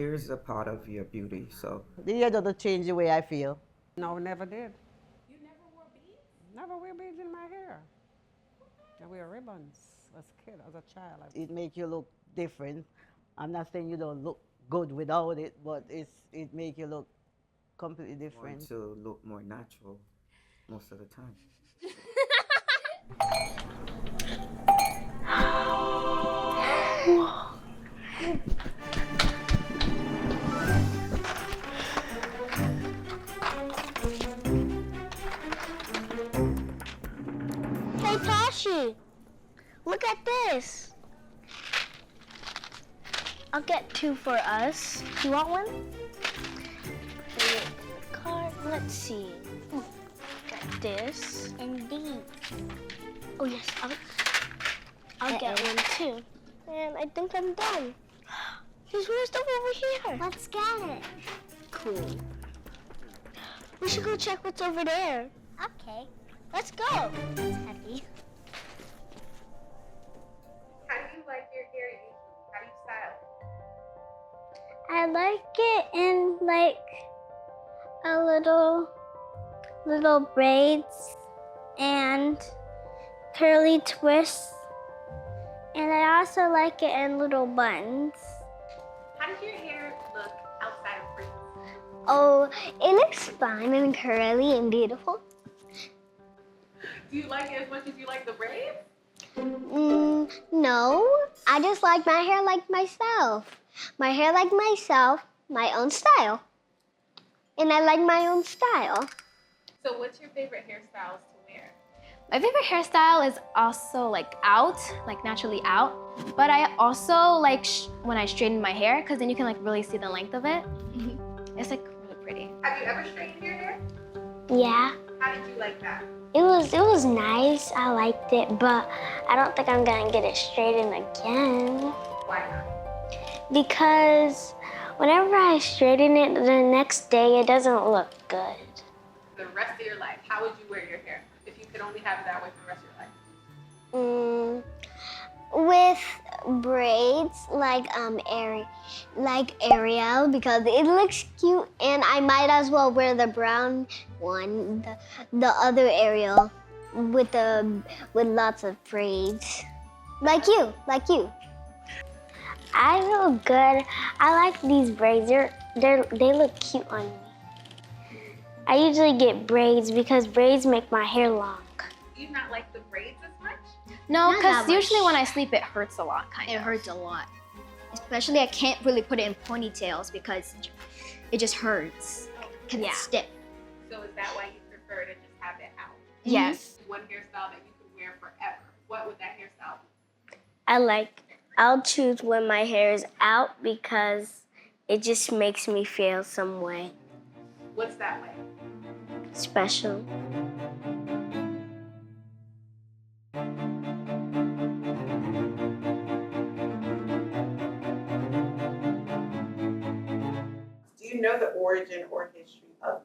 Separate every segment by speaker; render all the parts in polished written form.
Speaker 1: Hair is a part of your beauty, so.
Speaker 2: The hair doesn't change the way I feel.
Speaker 3: No, never did.
Speaker 4: You never wore beads?
Speaker 3: Never wear beads in my hair. I wear ribbons as a kid, as a child.
Speaker 2: It makes you look different. I'm not saying you don't look good without it, but it makes you look completely
Speaker 1: Want
Speaker 2: different.
Speaker 1: to look more natural most of the time.
Speaker 5: Hey, Tashi, look at this. I'll get two for us. You want one? Card. Let's see. Got this and these. Oh yes, I'll get one too. And I think I'm done. There's more stuff over here. Let's get it. Cool. We should go check what's over there. Okay. Let's go. It's heavy.
Speaker 4: How do you like your hair usually? How do you style it?
Speaker 5: I like it in like a little braids and curly twists. And I also like it in little buns.
Speaker 4: How does your hair look outside of braids?
Speaker 5: Oh, it looks fine and curly and beautiful.
Speaker 4: Do you like it as much as you like the braids?
Speaker 5: No, I just like my hair like myself. My hair like myself, my own style. And I like my own style.
Speaker 4: So what's your favorite hairstyles to wear?
Speaker 6: My favorite hairstyle is also like out, like naturally out. But I also like when I straighten my hair because then you can like really see the length of it. It's like really pretty.
Speaker 4: Have you ever straightened your hair?
Speaker 5: Yeah,
Speaker 4: How did you like that?
Speaker 5: it was nice. I liked it, but I don't think I'm gonna get it straightened again.
Speaker 4: Why not?
Speaker 5: Because whenever I straighten it the next day, it doesn't look good.
Speaker 4: The rest of your life, how would you wear your hair if you could only have it that way for the rest of your life?
Speaker 5: With braids like Ariel because it looks cute, and I might as well wear the brown one, the other Ariel with lots of braids, like you. I feel good. I like these braids. They look cute on me. I usually get braids because braids make my hair long.
Speaker 4: Do you not like the braids as much?
Speaker 6: No,
Speaker 5: Not that
Speaker 6: because usually
Speaker 5: much.
Speaker 6: when I sleep, it hurts a lot, kind
Speaker 7: It
Speaker 6: of.
Speaker 7: hurts a lot. Especially I can't really put it in ponytails because it just hurts. Cause
Speaker 6: Yeah.
Speaker 7: it's stiff.
Speaker 4: So is that why you prefer to just have it out?
Speaker 6: Yes.
Speaker 4: One hairstyle that you could wear forever. What would that hairstyle be?
Speaker 5: I'll choose when my hair is out because it just makes me feel some way
Speaker 4: What's that way?
Speaker 5: special.
Speaker 4: Do you know the origin or history of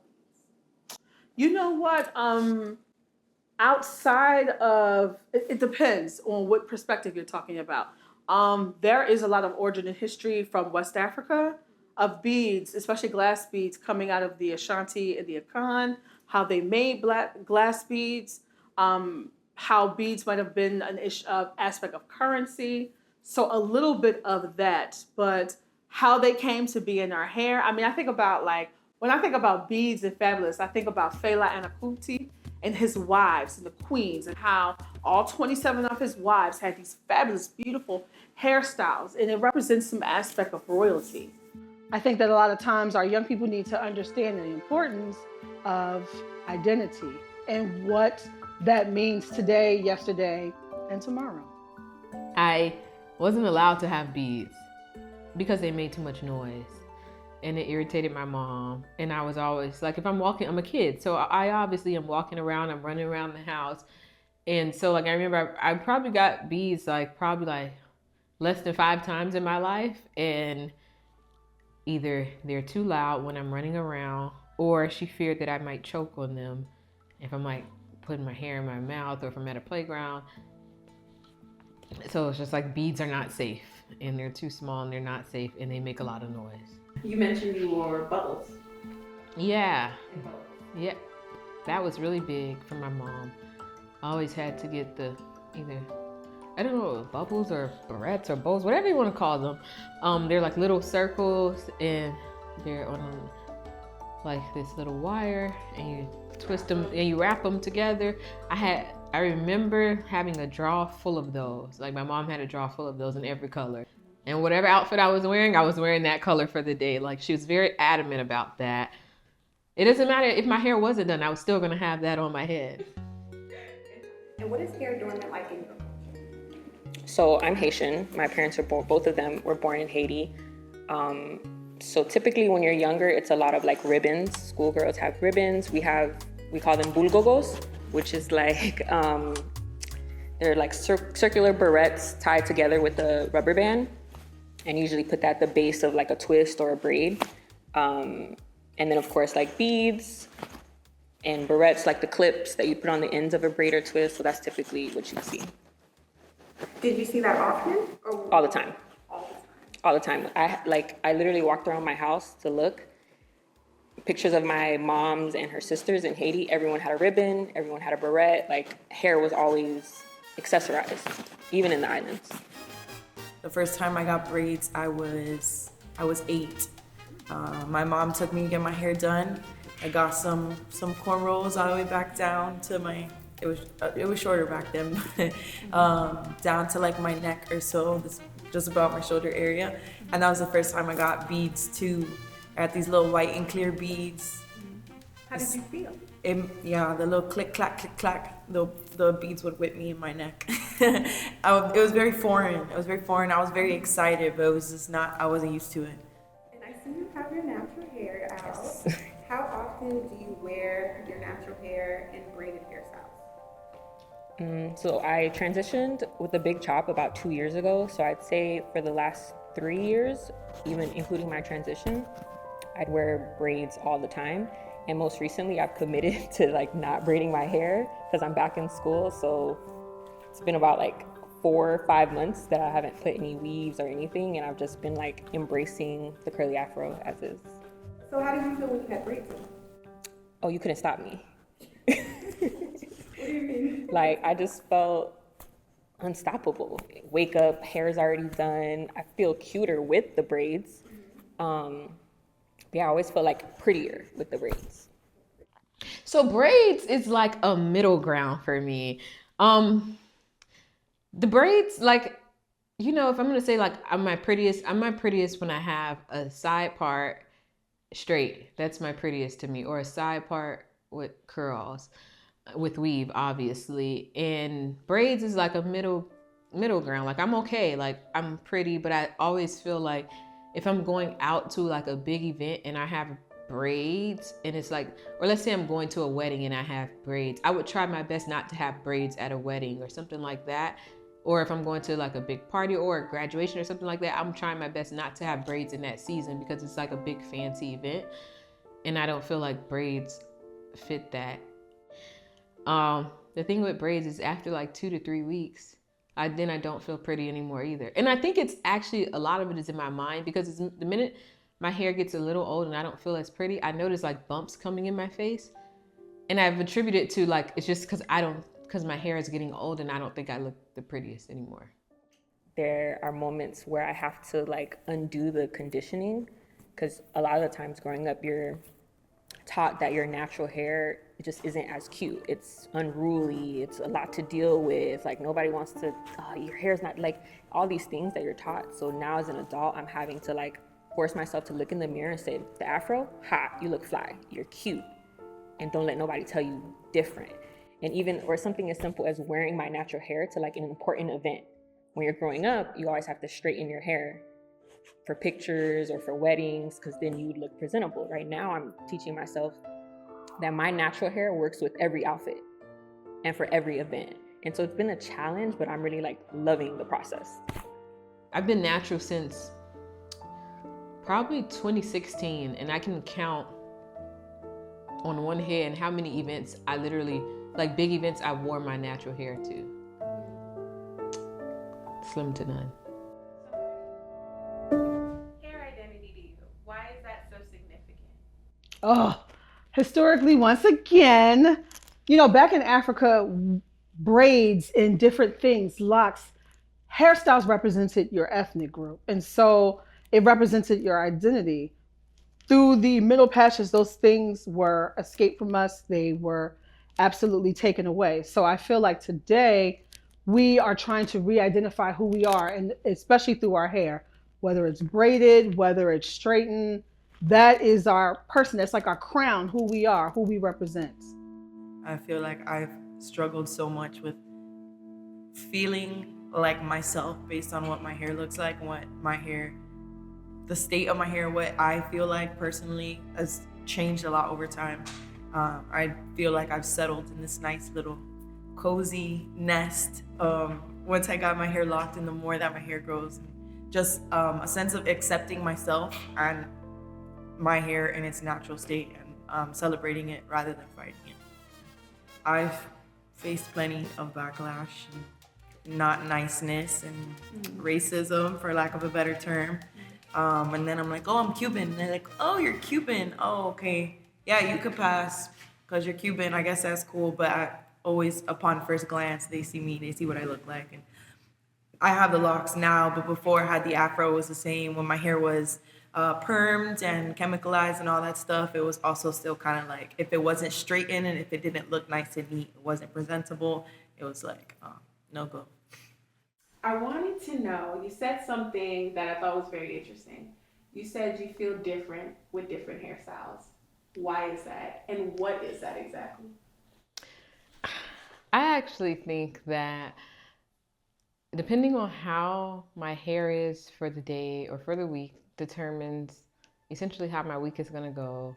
Speaker 4: these?
Speaker 8: You know what? Outside of it depends on what perspective you're talking about. There is a lot of origin and history from West Africa of beads, especially glass beads, coming out of the Ashanti and the Akan. How they made glass beads. How beads might have been an aspect of currency. So a little bit of that, but how they came to be in our hair. I mean, I think about when I think about beads and fabulous, I think about Fela Anakuti and his wives and the queens and how all 27 of his wives had these fabulous, beautiful hairstyles, and it represents some aspect of royalty. I think that a lot of times our young people need to understand the importance of identity and what that means today, yesterday, and tomorrow.
Speaker 9: I wasn't allowed to have beads because they made too much noise and it irritated my mom. And I was always like, if I'm walking, I'm a kid. So I obviously am walking around, I'm running around the house. And so I remember I probably got beads probably less than 5 times in my life. And either they're too loud when I'm running around, or she feared that I might choke on them if I'm putting my hair in my mouth or if I'm at a playground. So it's just beads are not safe, and they're too small and they're not safe, and they make a lot of noise.
Speaker 4: You mentioned you wore bubbles.
Speaker 9: Yeah, yeah, that was really big for my mom. I always had to get the either, I don't know, bubbles or barrettes or bows, whatever you want to call them. They're like little circles and they're on like this little wire and you twist them and you wrap them together. I remember having a drawer full of those. Like my mom had a drawer full of those in every color. And whatever outfit I was wearing that color for the day. Like she was very adamant about that. It doesn't matter if my hair wasn't done, I was still gonna have that on my head.
Speaker 4: And what is hair adornment like in your culture?
Speaker 10: So I'm Haitian. My parents are both of them were born in Haiti. So typically when you're younger, it's a lot of like ribbons. Schoolgirls have ribbons. We call them bulgogos, which is like, they're like circular barrettes tied together with a rubber band, and usually put that at the base of like a twist or a braid. And then of course like beads and barrettes, like the clips that you put on the ends of a braid or twist. So that's typically what you see.
Speaker 4: Did you see that often? Or
Speaker 10: All the time.
Speaker 4: all the time?
Speaker 10: All the time. I literally walked around my house to look. Pictures of my moms and her sisters in Haiti. Everyone had a ribbon, everyone had a barrette. Like hair was always accessorized, even in the islands.
Speaker 11: The first time I got braids, I was 8. My mom took me to get my hair done. I got some cornrows all the way back down to my, it was shorter back then, down to like my neck or so, just about my shoulder area. And that was the first time I got beads too. I had these little white and clear beads.
Speaker 4: How did you feel?
Speaker 11: Yeah, the little click, clack, the beads would whip me in my neck. It was very foreign. I was very excited, but it was just not, I wasn't used to it.
Speaker 4: And I see you have your natural hair out. How often do you wear your natural hair and braided hairstyles?
Speaker 10: So I transitioned with a big chop about 2 years ago. So I'd say for the last 3 years, even including my transition, I'd wear braids all the time. And most recently I've committed to like not braiding my hair because I'm back in school. So it's been about like 4 or 5 months that I haven't put any weaves or anything. And I've just been like embracing the curly afro as is.
Speaker 4: So how did you feel when you had braids in?
Speaker 10: Oh, you couldn't stop me.
Speaker 4: What do you mean?
Speaker 10: Like I just felt unstoppable. Wake up, hair's already done. I feel cuter with the braids. Yeah, I always feel like prettier with the braids.
Speaker 9: So braids is like a middle ground for me. The braids, like, you know, if I'm gonna say like I'm my prettiest when I have a side part straight. That's my prettiest to me, or a side part with curls, with weave, obviously. And braids is like a middle ground. Like I'm okay, like I'm pretty, but I always feel like if I'm going out to like a big event and I have braids and it's like, or let's say I'm going to a wedding and I have braids, I would try my best not to have braids at a wedding or something like that. Or if I'm going to like a big party or a graduation or something like that, I'm trying my best not to have braids in that season because it's like a big fancy event. And I don't feel like braids fit that. The thing with braids is after like 2 to 3 weeks, I don't feel pretty anymore either. And I think it's actually, a lot of it is in my mind because the minute my hair gets a little old and I don't feel as pretty, I notice like bumps coming in my face. And I've attributed it to like, it's just because my hair is getting old and I don't think I look the prettiest anymore.
Speaker 10: There are moments where I have to like undo the conditioning because a lot of the times growing up, you're taught that your natural hair just isn't as cute. It's unruly. It's a lot to deal with. Like nobody wants to, your hair's not, like all these things that you're taught. So now as an adult, I'm having to like force myself to look in the mirror and say, the afro, hot, you look fly, you're cute. And don't let nobody tell you different. And even, or something as simple as wearing my natural hair to like an important event. When you're growing up, you always have to straighten your hair for pictures or for weddings, because then you look presentable. Right now, I'm teaching myself that my natural hair works with every outfit and for every event. And so it's been a challenge, but I'm really like loving the process.
Speaker 9: I've been natural since probably 2016, and I can count on one hand how many events I literally, like big events, I wore my natural hair to. Slim to none.
Speaker 4: Hair identity to you. Why is
Speaker 8: Oh, historically, once again, back in Africa, braids and different things, locks, hairstyles represented your ethnic group. And so it represented your identity. Through the Middle Passage, those things were escaped from us. They were absolutely taken away. So I feel like today we are trying to re-identify who we are, and especially through our hair, whether it's braided, whether it's straightened. That is our person. That's like our crown, who we are, who we represent.
Speaker 11: I feel like I've struggled so much with feeling like myself based on what my hair looks like, the state of my hair, what I feel like personally has changed a lot over time. I feel like I've settled in this nice little cozy nest once I got my hair locked, and the more that my hair grows, just a sense of accepting myself and my hair in its natural state, and celebrating it rather than fighting it. I've faced plenty of backlash and not niceness and racism, for lack of a better term. And then I'm like, oh, I'm Cuban. And they're like, oh, you're Cuban. Oh, okay. Yeah, you could pass because you're Cuban. I guess that's cool. But I always, upon first glance, they see me, they see what I look like. And I have the locks now, but before I had the afro, it was the same. When my hair was permed and chemicalized and all that stuff, it was also still kind of like, if it wasn't straightened and if it didn't look nice and neat, it wasn't presentable, it was like, no go.
Speaker 4: I wanted to know, you said something that I thought was very interesting. You said you feel different with different hairstyles. Why is that? And what is that exactly?
Speaker 9: I actually think that depending on how my hair is for the day or for the week determines essentially how my week is going to go,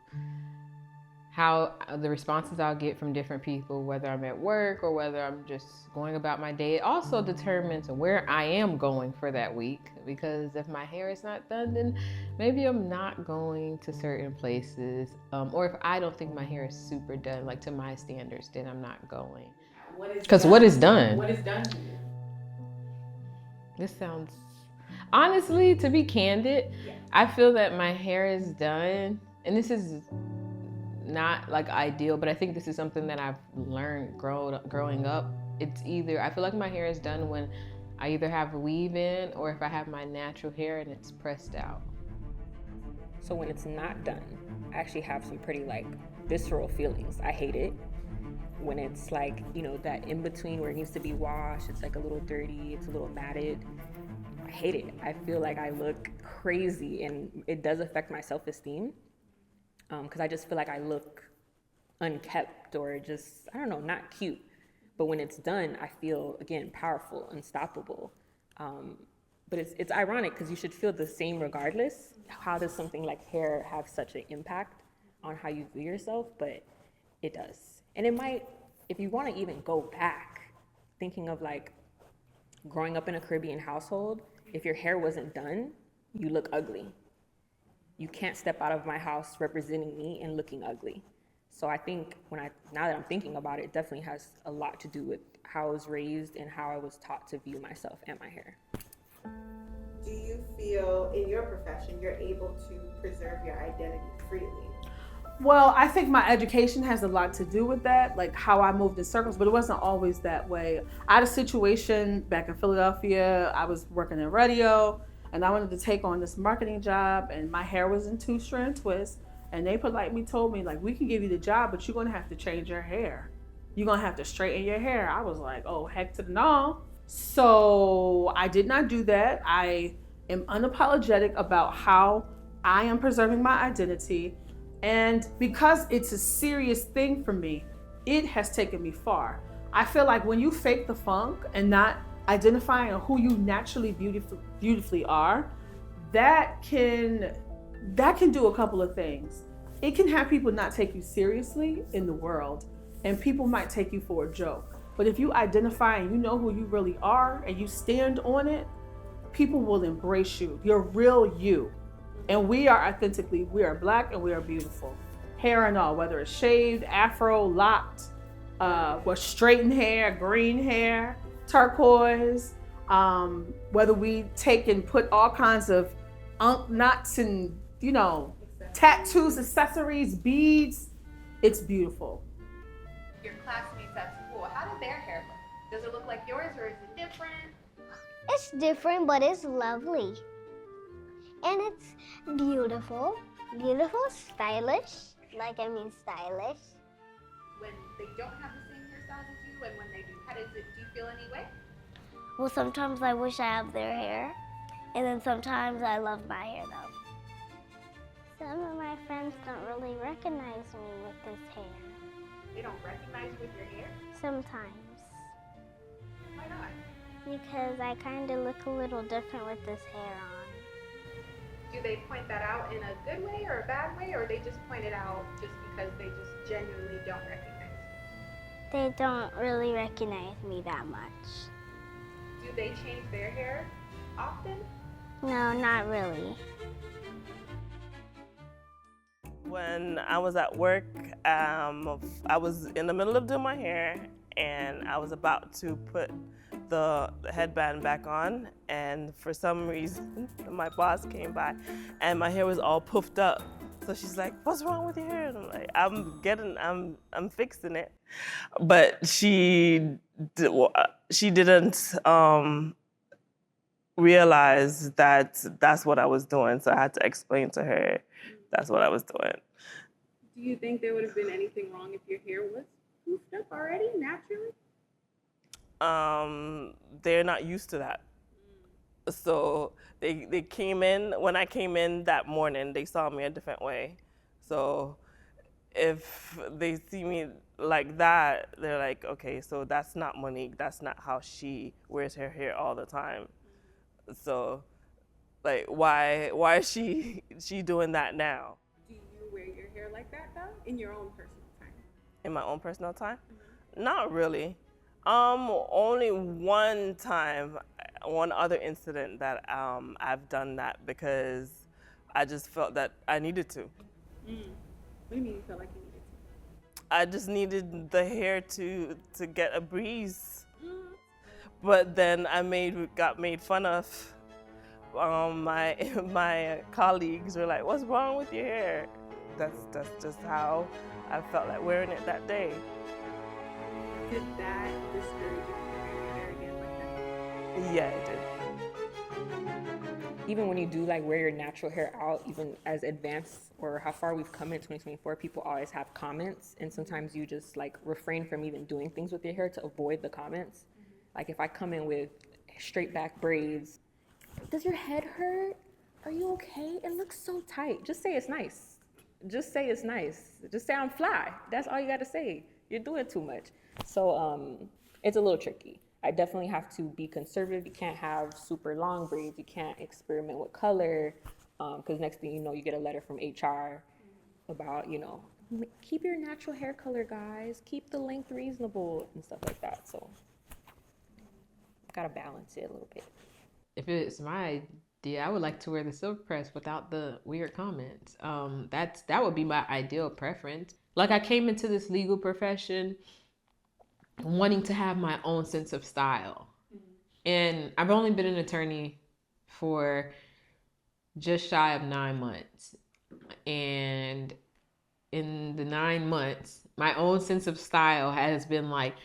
Speaker 9: how the responses I'll get from different people, whether I'm at work or whether I'm just going about my day. It also determines where I am going for that week, because if my hair is not done, then maybe I'm not going to certain places, or if I don't think my hair is super done, like to my standards, then I'm not going. Because what is done?
Speaker 4: What is done to you?
Speaker 9: This sounds, honestly, to be candid, I feel that my hair is done, and this is not like ideal, but I think this is something that I've learned growing up. It's either, I feel like my hair is done when I either have a weave in or if I have my natural hair and it's pressed out.
Speaker 10: So when it's not done, I actually have some pretty like visceral feelings. I hate it. When it's like, that in between where it needs to be washed, it's like a little dirty, it's a little matted. I hate it. I feel like I look crazy, and it does affect my self-esteem. Because I just feel like I look unkept or just, I don't know, not cute. But when it's done, I feel, again, powerful, unstoppable. But it's ironic because you should feel the same regardless. How does something like hair have such an impact on how you view yourself? But it does. And it might, if you want to even go back, thinking of like growing up in a Caribbean household, if your hair wasn't done, you look ugly. You can't step out of my house representing me and looking ugly. So I think now that I'm thinking about it, it definitely has a lot to do with how I was raised and how I was taught to view myself and my hair.
Speaker 4: Do you feel in your profession you're able to preserve your identity freely?
Speaker 8: Well, I think my education has a lot to do with that, like how I moved in circles, but it wasn't always that way. I had a situation back in Philadelphia. I was working in radio, and I wanted to take on this marketing job, and my hair was in 2-strand twists, and they politely told me, like, we can give you the job, but you're gonna have to change your hair. You're gonna have to straighten your hair. I was like, oh, heck to the no. So I did not do that. I am unapologetic about how I am preserving my identity. And because it's a serious thing for me, it has taken me far. I feel like when you fake the funk and not identifying who you naturally beautifully are, that can do a couple of things. It can have people not take you seriously in the world, and people might take you for a joke. But if you identify and you know who you really are and you stand on it, people will embrace you. You're real you. And we are Black and we are beautiful. Hair and all, whether it's shaved, afro, locked, straightened hair, green hair, turquoise, whether we take and put all kinds of knots and, tattoos, accessories, beads. It's beautiful.
Speaker 12: Your classmates at school, how did their hair look? Does it look like yours or is it different?
Speaker 5: It's different, but it's lovely. And it's beautiful. Beautiful, stylish. Stylish.
Speaker 12: When they don't have the same hairstyles as you and when they do, do you feel any way?
Speaker 5: Well, sometimes I wish I have their hair. And then sometimes I love my hair, though. Some of my friends don't really recognize me with this hair.
Speaker 12: They don't recognize you with your hair?
Speaker 5: Sometimes.
Speaker 12: Why not?
Speaker 5: Because I kind of look a little different with this hair on.
Speaker 12: Do they point that out in a good way or a bad way, or they just point it out just because they just genuinely don't recognize you?
Speaker 5: They don't really recognize me that much.
Speaker 12: Do they change their hair often?
Speaker 5: No, not really.
Speaker 13: When I was at work, I was in the middle of doing my hair and I was about to put the headband back on, and for some reason my boss came by and my hair was all puffed up. So she's like, "What's wrong with your hair?" And I'm like, I'm fixing it. But she didn't realize that that's what I was doing. So I had to explain to her that's what I was doing.
Speaker 4: Do you think there would have been anything wrong if your hair was poofed up already, naturally?
Speaker 13: They're not used to that. So they came in, when I came in that morning, they saw me a different way. So if they see me like that, they're like, okay, so that's not Monique. That's not how she wears her hair all the time. So like, why is she doing that now?
Speaker 4: Do you wear your hair like that though, in your own personal time?
Speaker 13: In my own personal time? Not really. Only one time, one other incident that I've done that because I just felt that I needed to.
Speaker 4: What do you mean you felt like you needed to?
Speaker 13: I just needed the hair to get a breeze. But then got made fun of. My colleagues were like, "What's wrong with your hair?" That's just how I felt like wearing it that day.
Speaker 4: Did that discourage you from wearing your hair again like that?
Speaker 13: Yeah, it did.
Speaker 10: Even when you do like wear your natural hair out, even as advanced or how far we've come in 2024, people always have comments, and sometimes you just like refrain from even doing things with your hair to avoid the comments. Like if I come in with straight back braids, does your head hurt? Are you okay? It looks so tight. Just say it's nice. Just say it's nice. Just say I'm fly. That's all you gotta say. You're doing too much. So it's a little tricky. I definitely have to be conservative. You can't have super long braids. You can't experiment with color, because next thing you know, you get a letter from HR about, keep your natural hair color, guys. Keep the length reasonable and stuff like that. So gotta balance it a little bit.
Speaker 9: If it's my idea, I would like to wear the silk press without the weird comments. That would be my ideal preference. Like I came into this legal profession wanting to have my own sense of style. And I've only been an attorney for just shy of 9 months. And in the 9 months, my own sense of style has been like,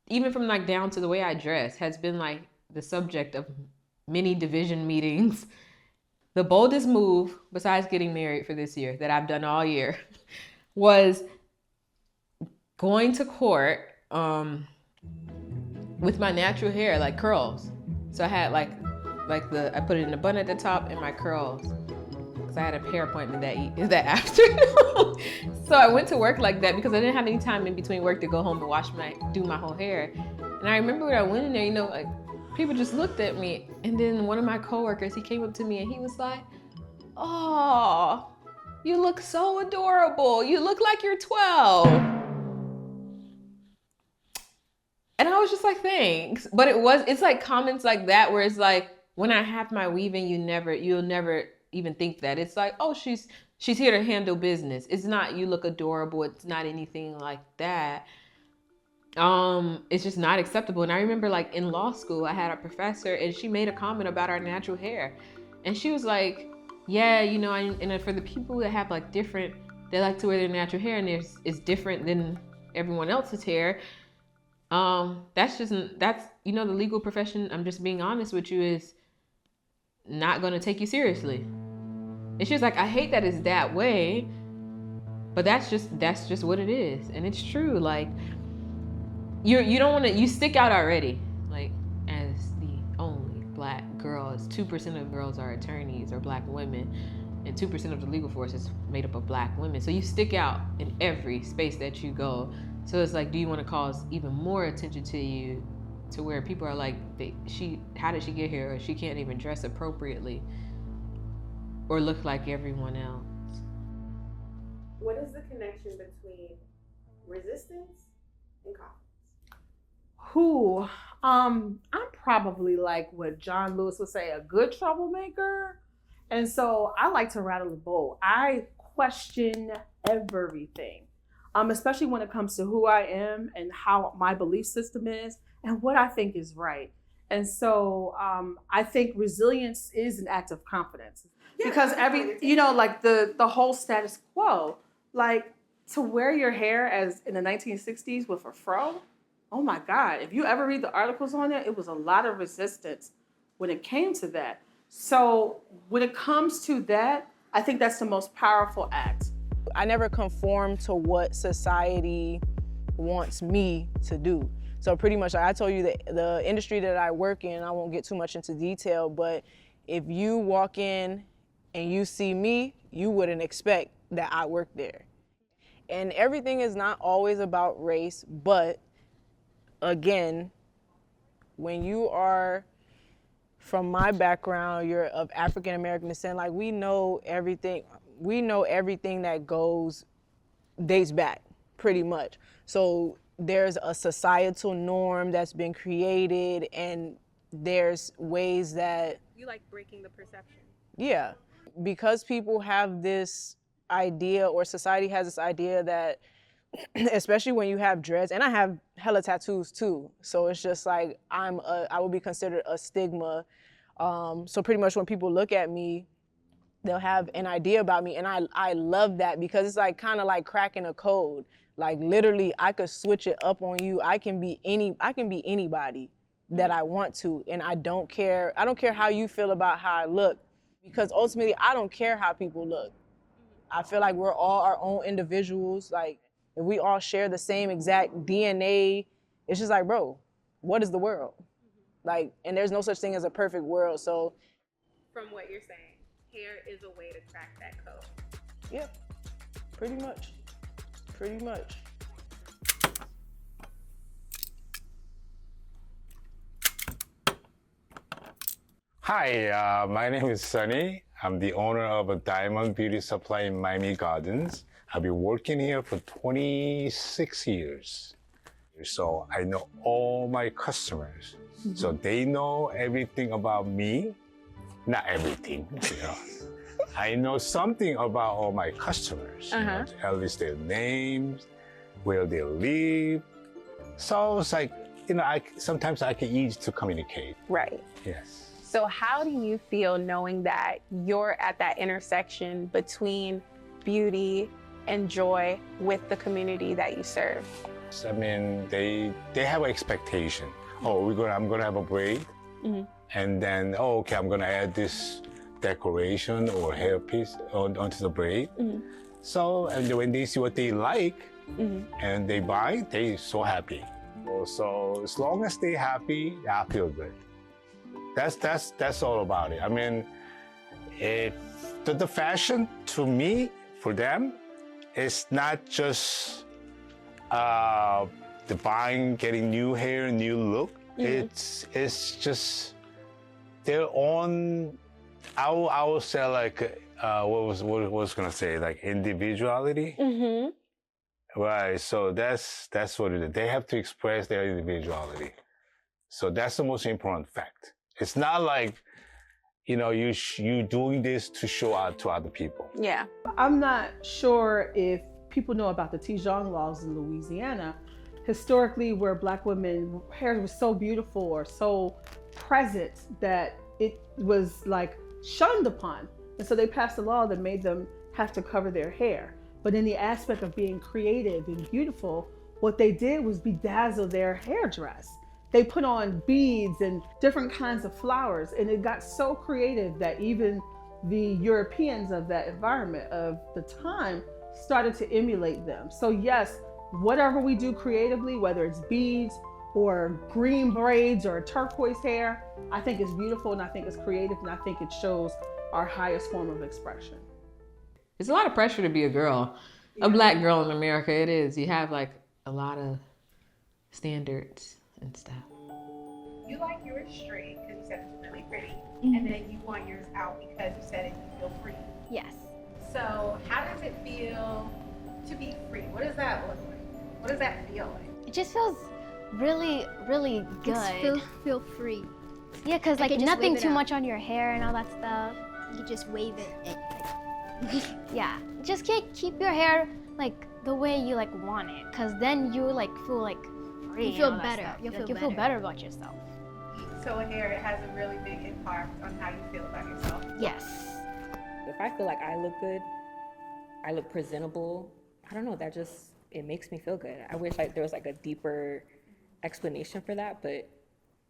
Speaker 9: even from like down to the way I dress, has been like the subject of many division meetings. The boldest move, besides getting married for this year, that I've done all year, was going to court with my natural hair, like curls. So I had I put it in a bun at the top and my curls, because I had a hair appointment that afternoon. So I went to work like that because I didn't have any time in between work to go home and do my whole hair. And I remember when I went in there, like people just looked at me, and then one of my coworkers, he came up to me and he was like, "Oh, you look so adorable. You look like you're 12." And I was just like, thanks. But it's like comments like that where it's like, when I have my weaving, you'll never even think that. It's like, oh, she's here to handle business. It's not, you look adorable. It's not anything like that. It's just not acceptable. And I remember like in law school, I had a professor and she made a comment about our natural hair. And she was like, Yeah, you know, and for the people that have like different, they like to wear their natural hair and it's different than everyone else's hair. That's, you know, the legal profession, I'm just being honest with you, is not gonna take you seriously. It's just like, I hate that it's that way, but that's just what it is. And it's true, like, you don't wanna, you stick out already, like, as the only black girl, as 2% of girls are attorneys or black women, and 2% of the legal force is made up of black women. So you stick out in every space that you go. So it's like, do you want to cause even more attention to you, to where people are like, how did she get here? Or she can't even dress appropriately or look like everyone else.
Speaker 4: What is the connection between resistance and confidence?
Speaker 8: I'm probably like what John Lewis would say, a good troublemaker. And so I like to rattle the boat. I question everything, especially when it comes to who I am and how my belief system is and what I think is right. And so I think resilience is an act of confidence, because like the whole status quo, like to wear your hair as in the 1960s with a fro, oh my God, if you ever read the articles on it was a lot of resistance when it came to that. So when it comes to that, I think that's the most powerful act.
Speaker 14: I never conform to what society wants me to do. So pretty much, like I told you, the industry that I work in, I won't get too much into detail, but if you walk in and you see me, you wouldn't expect that I work there. And everything is not always about race, but again, when you are from my background, you're of African American descent, like we know everything that dates back pretty much. So there's a societal norm that's been created, and there's ways that
Speaker 12: You like breaking the perception.
Speaker 14: Yeah, because people have this idea, or society has this idea that, especially when you have dreads, and I have hella tattoos too, so it's just like I would be considered a stigma. So pretty much when people look at me, they'll have an idea about me, and I love that, because it's like kind of like cracking a code. Like literally, I could switch it up on you. I can be anybody that I want to, and I don't care. I don't care how you feel about how I look, because ultimately I don't care how people look. I feel like we're all our own individuals. Like if we all share the same exact DNA, it's just like, bro, what is the world? Like, and there's no such thing as a perfect world. So
Speaker 12: From what you're saying, hair is a way to crack that code.
Speaker 14: yeah, pretty much. Pretty much.
Speaker 15: Hi, my name is Sunny. I'm the owner of a Diamond Beauty Supply in Miami Gardens. I've been working here for 26 years. So I know all my customers. So they know everything about me. Not everything, you know. I know something about all my customers, you know, at least their names, where they live. So it's like, you know, sometimes I can easy to communicate.
Speaker 12: Right.
Speaker 15: Yes.
Speaker 12: So how do you feel knowing that you're at that intersection between beauty and joy with the community that you serve?
Speaker 15: I mean, they have an expectation. Oh, I'm gonna have a braid, and then okay, I'm gonna add this decoration or hairpiece onto the braid. So, and when they see what they like and they buy, they're so happy. So as long as they're happy, I feel good. That's all about it. I mean, the fashion to me, for them, is not just the buying, getting new hair, new look. It's just their own. I will say like what was gonna say, like individuality. Right. So that's what it is. They have to express their individuality. So that's the most important fact. It's not like, you know, you doing this to show out to other people.
Speaker 12: Yeah.
Speaker 8: I'm not sure if people know about the Tijon laws in Louisiana. Historically, where Black women hair was so beautiful or so present that it was like shunned upon. And so they passed a law that made them have to cover their hair. But in the aspect of being creative and beautiful, what they did was bedazzle their hairdress. They put on beads and different kinds of flowers, and it got so creative that even the Europeans of that environment of the time started to emulate them. So yes, whatever we do creatively, whether it's beads or green braids or turquoise hair, I think it's beautiful and I think it's creative and I think it shows our highest form of expression.
Speaker 9: It's a lot of pressure to be a girl, a black girl in America. It is. You have like a lot of standards and stuff.
Speaker 12: You like yours straight because you said it's really pretty, and then you want yours out because you said it you feel free.
Speaker 6: Yes.
Speaker 12: So how does it feel to be free? What does that look like? What does that feel like?
Speaker 6: It just feels really, really good.
Speaker 7: Feel free.
Speaker 6: Yeah, because like
Speaker 7: can just
Speaker 6: nothing
Speaker 7: wave it
Speaker 6: too
Speaker 7: out.
Speaker 6: much on your hair and all that stuff.
Speaker 7: You just wave it.
Speaker 6: Yeah, just keep your hair like the way you like want it, because then you like feel like free.
Speaker 7: You feel
Speaker 6: and all that
Speaker 7: better.
Speaker 6: stuff.
Speaker 7: You'll
Speaker 6: Like,
Speaker 7: feel
Speaker 6: you feel
Speaker 7: better.
Speaker 6: better about yourself.
Speaker 12: So hair, it has a really big impact on how you feel about yourself.
Speaker 6: Yes.
Speaker 10: If I feel like I look good, I look presentable, I don't know, that just, it makes me feel good. I wish like there was like a deeper explanation for that, but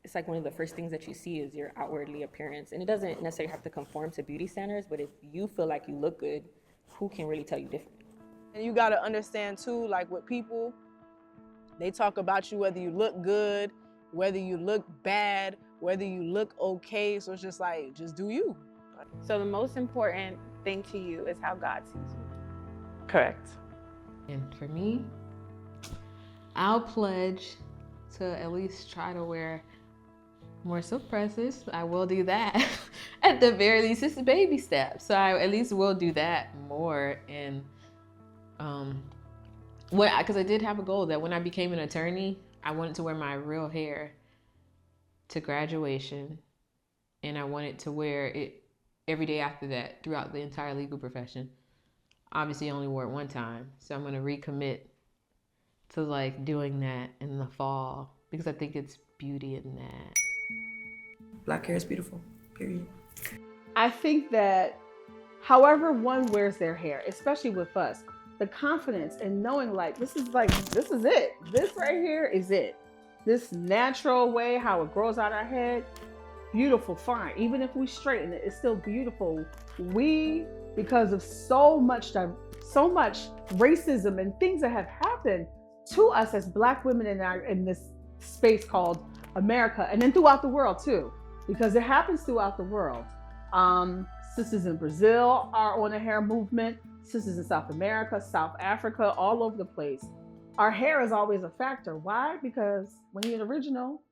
Speaker 10: it's like one of the first things that you see is your outwardly appearance. And it doesn't necessarily have to conform to beauty standards, but if you feel like you look good, who can really tell you different?
Speaker 14: And you gotta understand too, like with people, they talk about you whether you look good, whether you look bad, whether you look okay. So it's just like, just do you.
Speaker 12: So the most important thing to you is how God sees you.
Speaker 9: Correct. And for me, I'll pledge to at least try to wear more silk presses. I will do that. At the very least, it's a baby step. So I at least will do that more. And because I did have a goal that when I became an attorney, I wanted to wear my real hair to graduation, and I wanted to wear it every day after that throughout the entire legal profession. Obviously, I only wore it one time, so I'm gonna recommit to like doing that in the fall because I think it's beauty in that.
Speaker 11: Black hair is beautiful, period.
Speaker 8: I think that however one wears their hair, especially with us, the confidence in knowing this is it. This right here is it. This natural way, how it grows out our head, beautiful, fine. Even if we straighten it, it's still beautiful. We, because of so much racism and things that have happened to us as Black women in this space called America, and then throughout the world too, because it happens throughout the world. Sisters in Brazil are on a hair movement. Sisters in South America, South Africa, all over the place. Our hair is always a factor. Why? Because when you're an original,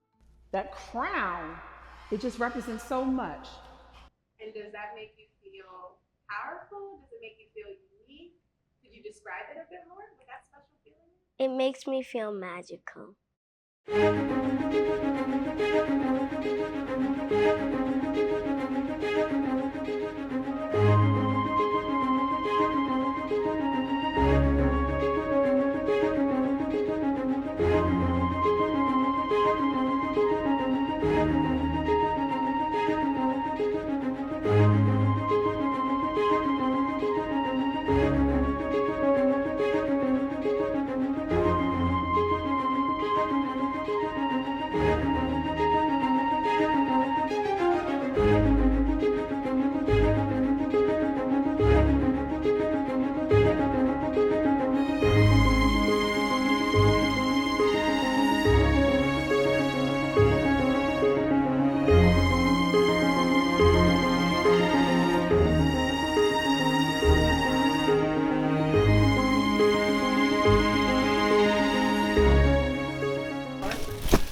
Speaker 8: that crown, it just represents so much.
Speaker 12: And does that make you feel powerful? Does it make you feel unique? Could you describe it a bit more? What that special feeling is?
Speaker 5: It makes me feel magical.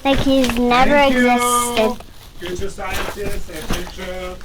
Speaker 5: Like he's never existed.
Speaker 15: Future scientist and future.